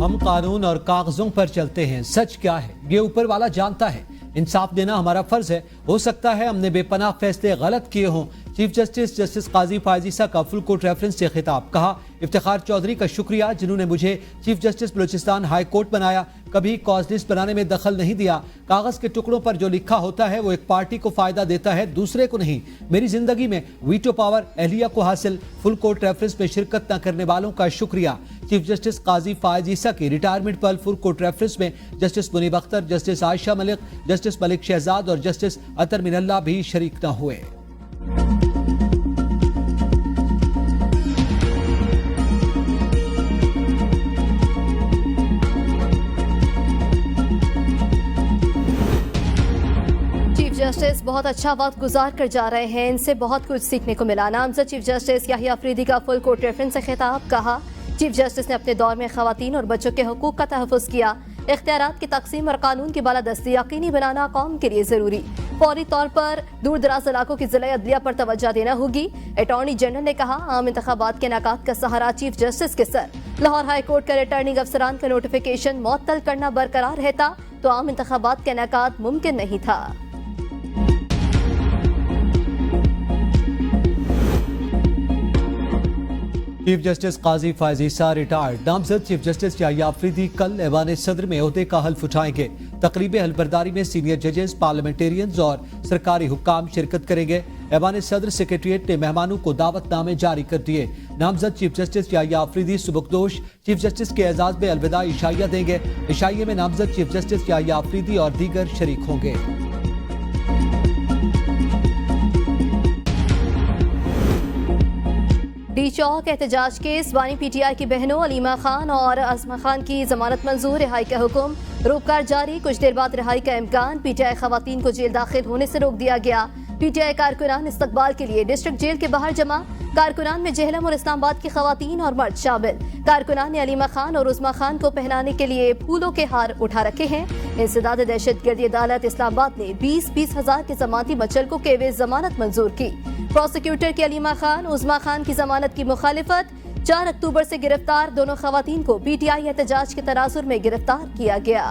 हम कानून और कागजों पर चलते हैं। सच क्या है ये ऊपर वाला जानता है। इंसाफ देना हमारा फर्ज है। हो सकता है हमने बेपनाह फैसले गलत किए हों। चीफ जस्टिस काजी फायज ईसा का फुल कोर्ट रेफरेंस से खिताब। कहा, इफ्तिखार चौधरी का शुक्रिया जिन्होंने मुझे chief justice Balochistan high court बनाया। कभी कॉज लिस्ट बनाने में दखल नहीं दिया। कागज के टुकड़ों पर जो लिखा होता है वो एक पार्टी को फायदा देता है, दूसरे को नहीं। मेरी जिंदगी में वीटो पावर एहलिया को हासिल। फुल कोर्ट रेफरेंस में शिरकत न करने वालों का शुक्रिया। चीफ जस्टिस काजी फायज ईसा की रिटायरमेंट पर फुल कोर्ट रेफरेंस में justice Munib Akhtar, justice Ayesha Malik, justice Malik Shahzad और जस्टिस अतर मिनल्ला भी शरीक न हुए। जस्टिस बहुत अच्छा वक्त गुजार कर जा रहे हैं, इनसे बहुत कुछ सीखने को मिला। नामजद चीफ जस्टिस याहिया अफरीदी का फुल कोर्ट रेफरेंस से खिताब। कहा, चीफ जस्टिस ने अपने दौर में खवातीन और बच्चों के हकूक का तहफ़्फ़ुज़ किया। इख्तियारात की तकसीम और कानून की बालादस्ती यकीनी बनाना कौम के लिए जरूरी। फौरी तौर पर दूर दराज इलाकों की जिला अदलिया पर तवज्जो देना होगी। अटॉर्नी जनरल ने कहा, आम इंतखाबात के इनेकाद का सहारा चीफ जस्टिस के सर। लाहौर हाई कोर्ट का रिटर्निंग अफसरान का नोटिफिकेशन मुअत्तल करना बरकरार रहता तो आम इंतखाबात का इनेकाद मुमकिन नहीं था। चीफ जस्टिस काजी फायज ईसा रिटायर्ड। नामजद चीफ जस्टिस याहिया अफरीदी कल ऐवान सदर में ओहदे का हल्फ उठाएंगे। तकरीब हल्फबरदारी में सीनियर जजेस, पार्लियामेंटेरियंस और सरकारी हुक्काम शिरकत करेंगे। ऐवान सदर सेक्रेटरीट ने मेहमानों को दावतनामे जारी कर दिए। नामजद चीफ जस्टिस याहिया अफरीदी सुबकदोश चीफ जस्टिस के एजाज में अलविदा इशाइया देंगे। इशाइये में नामजद चीफ जस्टिस याहिया अफरीदी और दीगर शरीक होंगे। डी चौक एहतजाज केस। बानी पीटीआई की बहनों अलीमा खान और अजमा खान की जमानत मंजूर। रिहाई का हुक्म, रोककार जारी। कुछ देर बाद रिहाई का इम्कान। पीटीआई खवातीन को जेल दाखिल होने से रोक दिया गया। पीटीआई कारकुनान इस्तकबाल के लिए डिस्ट्रिक्ट जेल के बाहर जमा। कारकुनान में जेहलम और इस्लामाबाद की खवातीन और मर्द शामिल। कारकुनान ने अलीमा खान और उस्मा खान को पहनाने के लिए फूलों के हार उठा रखे हैं। इंसदाद दहशतगर्दी अदालत इस्लामाबाद ने 20-20 हजार की जमानती मचलकों के एवज जमानत मंजूर की। प्रोसिक्यूटर की अलीमा खान, उस्मा खान की जमानत की मुखालिफत। 4 अक्टूबर से गिरफ्तार दोनों खवातीन को पीटीआई एहतजाज के तनाजुर में गिरफ्तार किया गया।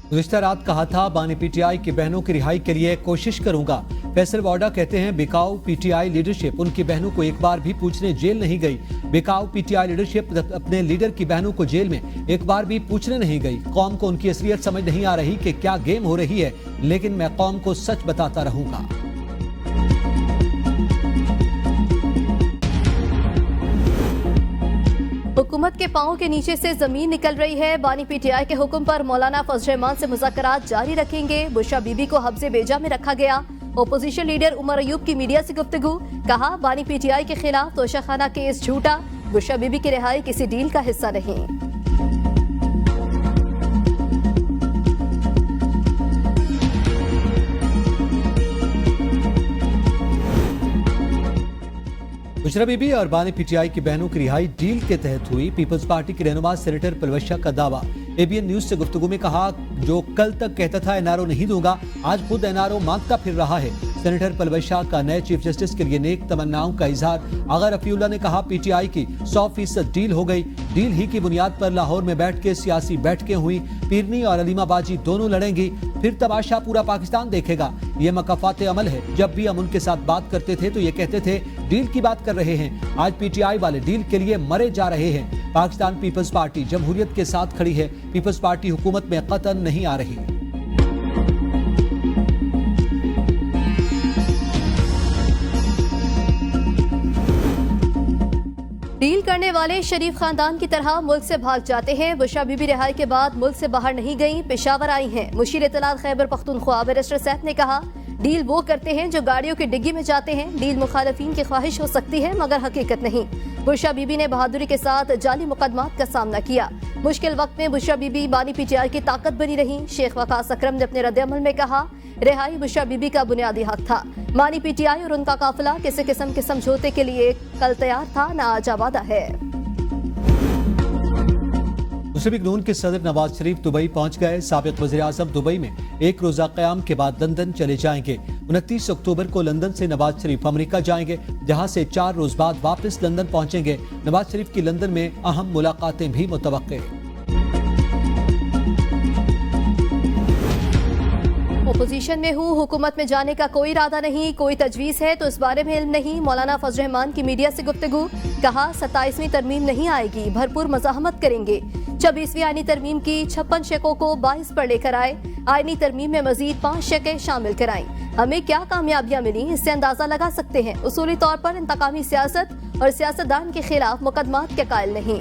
गुज़िश्ता रात कहा था, बानी पीटीआई की बहनों की रिहाई के लिए कोशिश करूंगा। फैसल वाडा कहते हैं, बिकाऊ पीटीआई लीडरशिप उनकी बहनों को एक बार भी पूछने जेल नहीं गई। बिकाऊ पीटीआई लीडरशिप अपने लीडर की बहनों को जेल में एक बार भी पूछने नहीं गई। कौम को उनकी असलियत समझ नहीं आ रही कि क्या गेम हो रही है, लेकिन मैं कौम को सच बताता रहूंगा। हुकूमत के पांव के नीचे से जमीन निकल रही है। बानी पीटीआई के हुक्म पर मौलाना फजल रहमान से मुज़ाकरात जारी रखेंगे। बुशरा बीबी को हब्से बेजा में रखा गया। ओपोजिशन लीडर उमर अयूब की मीडिया से गुफ्तगू। कहा, बानी पीटीआई के खिलाफ तोशाखाना केस झूठा। बुशरा बीबी की रिहाई किसी डील का हिस्सा नहीं। बुशरा बीबी और बानी पीटीआई की बहनों की रिहाई डील के तहत हुई। पीपल्स पार्टी के रहनुमा सेनेटर पलवशा का दावा। एबीएन न्यूज से गुफ्तगू में कहा, जो कल तक कहता था एनआरओ नहीं दूंगा, आज खुद एनआरओ मांगता फिर रहा है। सेनेटर पलवशा का नए चीफ जस्टिस के लिए नेक तमन्नाओं का इजहार। आगा रफीउल्लाह ने कहा, पीटीआई की 100% डील हो गई। डील ही की बुनियाद पर लाहौर में बैठ के सियासी बैठकें हुई। पीरनी और अलीमाबाजी दोनों लड़ेंगी, फिर तमाशा पूरा पाकिस्तान देखेगा। ये मकाफात अमल है। जब भी हम उनके साथ बात करते थे तो ये कहते थे डील की बात कर रहे हैं। आज पीटीआई वाले डील के लिए मरे जा रहे हैं। पाकिस्तान पीपल्स पार्टी जमहूरियत के साथ खड़ी है। पीपल्स पार्टी हुकूमत में कतन नहीं आ रही। डील करने वाले शरीफ खानदान की तरह मुल्क से भाग जाते हैं। बुशरा बीबी रिहाई के बाद मुल्क से बाहर नहीं गई, पेशावर आई हैं। मुशीर इत्तलात खैबर पख्तूनख्वा बैरिस्टर सैफ ने कहा, डील वो करते हैं जो गाड़ियों की डिग्गी में जाते हैं। डील मुखालिफिन की ख्वाहिश हो सकती है मगर हकीकत नहीं। बुशरा बीबी ने बहादुरी के साथ जाली मुकदमात का सामना किया। मुश्किल वक्त में बुशरा बीबी बानी पीटीआई की ताकत बनी रही। शेख वकास अकरम ने अपने रद्द-ए-अमल में कहा, रिहाई बुशरा बीबी का बुनियादी हक था। बानी पीटीआई और उनका काफिला किसी किस्म के समझौते के लिए कल तैयार था, न आज आबादा है। मुस्लिम नून के सदर नवाज शरीफ दुबई पहुंच गए। साबिक वज़ीर आज़म दुबई में एक रोजा क़याम के बाद लंदन चले जाएंगे। 29 अक्टूबर को लंदन से नवाज शरीफ अमेरिका जाएंगे, जहां से 4 रोज बाद वापस लंदन पहुंचेंगे। नवाज शरीफ की लंदन में अहम मुलाकातें भी मुतवक्के। ओपोजिशन में हूँ, हुकूमत में जाने का कोई इरादा नहीं, कोई तजवीज़ है तो इस बारे में इल्म नहीं। मौलाना फजल रहमान की मीडिया से गुफ्तगू, कहा 27वीं तरमीम नहीं आएगी, भरपूर मज़ाहमत करेंगे। 26वीं आईनी तरमीम की 56 शकों को 22 पर लेकर आए, आईनी तरमीम में मजीद 5 शकें शामिल कराई। हमें क्या कामयाबियां मिली, इससे अंदाजा लगा सकते हैं। उसूली तौर पर इंतकामी सियासत और सियासतदान के खिलाफ मुकदमात के कायल नहीं।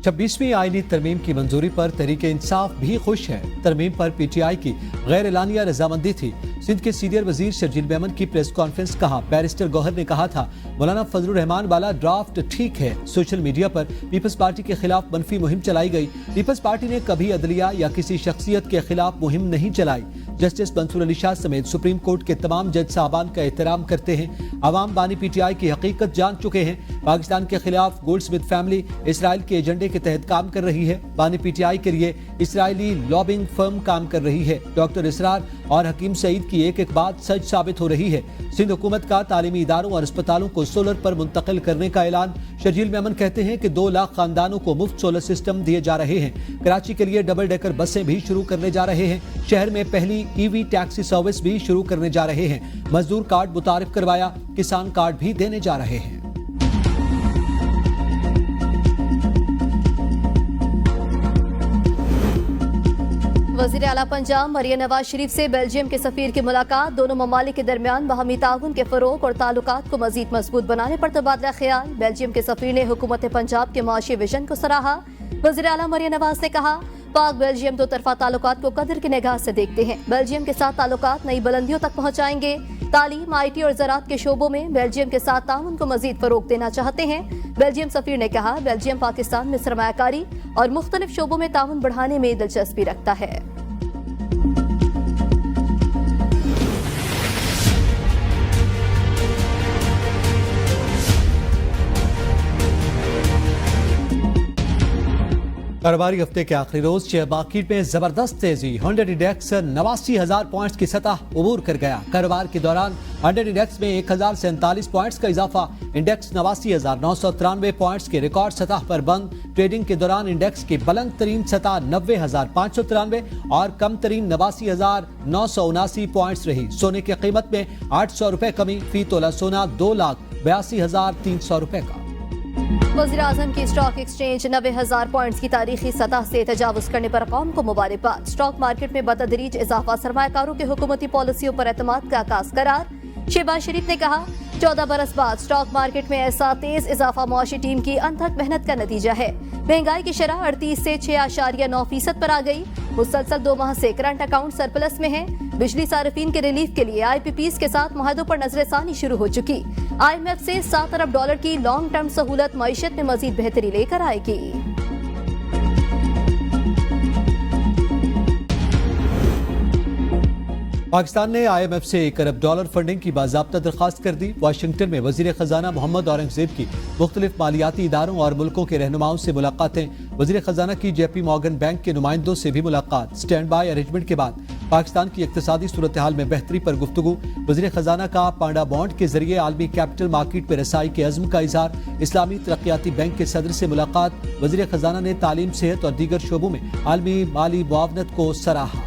26वीं आईनी तरमीम की मंजूरी पर तहरीके इंसाफ भी खुश है। तरमीम पर पीटीआई की गैर एलानिया रजामंदी थी। सिंध के सीनियर वजीर शर्जील मेमन की प्रेस कॉन्फ्रेंस, कहा बैरिस्टर गौहर ने कहा था मौलाना फजल रहमान वाला ड्राफ्ट ठीक है। सोशल मीडिया पर पीपल्स पार्टी के खिलाफ मनफी मुहिम चलाई गई। पीपल्स पार्टी ने कभी अदलिया या किसी शख्सियत के खिलाफ मुहिम नहीं चलाई। जस्टिस मंसूर अली शाह समेत सुप्रीम कोर्ट के तमाम जज साहबान का एहतराम करते हैं। अवाम बानी पीटीआई की हकीकत जान चुके हैं। पाकिस्तान के खिलाफ गोल्डस्मिथ फैमिली इसराइल के एजेंडे के तहत काम कर रही है। बानी पीटीआई के लिए इसराइली लॉबिंग फर्म काम कर रही है। डॉक्टर इसरार और हकीम सईद की एक एक बात सच साबित हो रही है। सिंध हुकूमत का तालीमी इदारों और अस्पतालों को सोलर पर मुंतकिल करने का ऐलान। शर्जील मेमन कहते हैं कि 2 लाख खानदानों को मुफ्त सोलर सिस्टम दिए जा रहे हैं। कराची के लिए डबल डेकर बसें भी शुरू करने जा रहे हैं। शहर में पहली ईवी टैक्सी सर्विस भी शुरू करने जा रहे हैं। मजदूर कार्ड मुतारिफ करवाया, किसान कार्ड भी देने जा रहे हैं। वज़ीर आला पंजाब मरियम नवाज शरीफ से बेल्जियम के सफीर की मुलाकात। दोनों ममालिक के दरमियान बाहमी ताउन के फरोग और ताल्लुकात को मजीद मजबूत बनाने पर तबादला ख्याल। बेल्जियम के सफीर ने हुकूमत पंजाब के माशी विजन को सराहा। वज़ीर आला मरियम नवाज ने कहा पाक बेल्जियम 2 तरफा ताल्लुकात को कदर की निगाह से देखते हैं। बेल्जियम के साथ ताल्लुकात नई बुलंदियों तक पहुँचाएंगे। तालीम, IT और ज़राअत के शोबों में बेल्जियम के साथ ताउन को मजीद फरोग देना चाहते हैं। बेल्जियम सफीर ने कहा बेल्जियम पाकिस्तान में सरमायाकारी और मुख्तलिफ शोबों में ताउन बढ़ाने में दिलचस्पी रखता है। कारोबारी हफ्ते के आखिरी रोज शेयर मार्केट में जबरदस्त तेजी। 100 इंडेक्स 89,000 पॉइंट्स की सतह अबूर कर गया। कारोबार के दौरान 100 इंडेक्स में 1047 पॉइंट्स का इजाफा। इंडेक्स 89,993 पॉइंट्स के रिकॉर्ड सतह पर बंद। ट्रेडिंग के दौरान इंडेक्स की बुलंद तरीन सतह 90,593 और कम तरीन 89,979 पॉइंट्स रही। सोने की कीमत में 800 रुपए कमी। फी तोला सोना 2,82,300 रुपए का। वज़ीर आज़म की स्टॉक एक्सचेंज 90,000 पॉइंट्स की तारीखी सतह से तजावुज करने पर कौम को मुबारकबाद। स्टॉक मार्केट में बतदरीज इजाफा सरमायाकारों के हुकूमती पॉलिसियों पर एतमाद का आगाज करार। शहबाज शरीफ ने कहा 14 बरस बाद स्टॉक मार्केट में ऐसा तेज इजाफा मुआशी टीम की अनथक मेहनत का नतीजा है। महंगाई की शरह 38 से 6.9% पर आ गई। मुसलसल 2 माह से करंट अकाउंट सरप्लस में है। बिजली सार्फिन के रिलीफ के लिए IPPs के साथ मुआहदों पर नजरसानी शुरू हो चुकी। IMF से $7 अरब की लॉन्ग टर्म सहूलत मईशत में मजीद बेहतरी लेकर आएगी। पाकिस्तान ने IMF से $1 अरब फंडिंग की बाज़ाब्ता दरख्वास्त कर दी। वाशिंगटन में वज़ीर ख़जाना मोहम्मद औरंगज़ेब की मुख्तलिफ मालियाती इदारों और मुल्कों के रहनुमाओं से मुलाकातें। वज़ीर ख़जाना की JP मॉर्गन बैंक के नुमाइंदों से भी मुलाकात। स्टैंड बाय अरेंजमेंट के बाद पाकिस्तान की इक़्तिसादी सूरत हाल में बेहतरी पर गुफ्तगू। वज़ीर ख़जाना का पांडा बॉन्ड के जरिए आलमी कैपिटल मार्केट में रसाई के अज़्म का इज़हार। इस्लामी तरक्याती बैंक के सदर से मुलाकात। वज़ीर ख़जाना ने तालीम, सेहत और दीगर शोबों में आलमी माली मुआवनत को सराहा।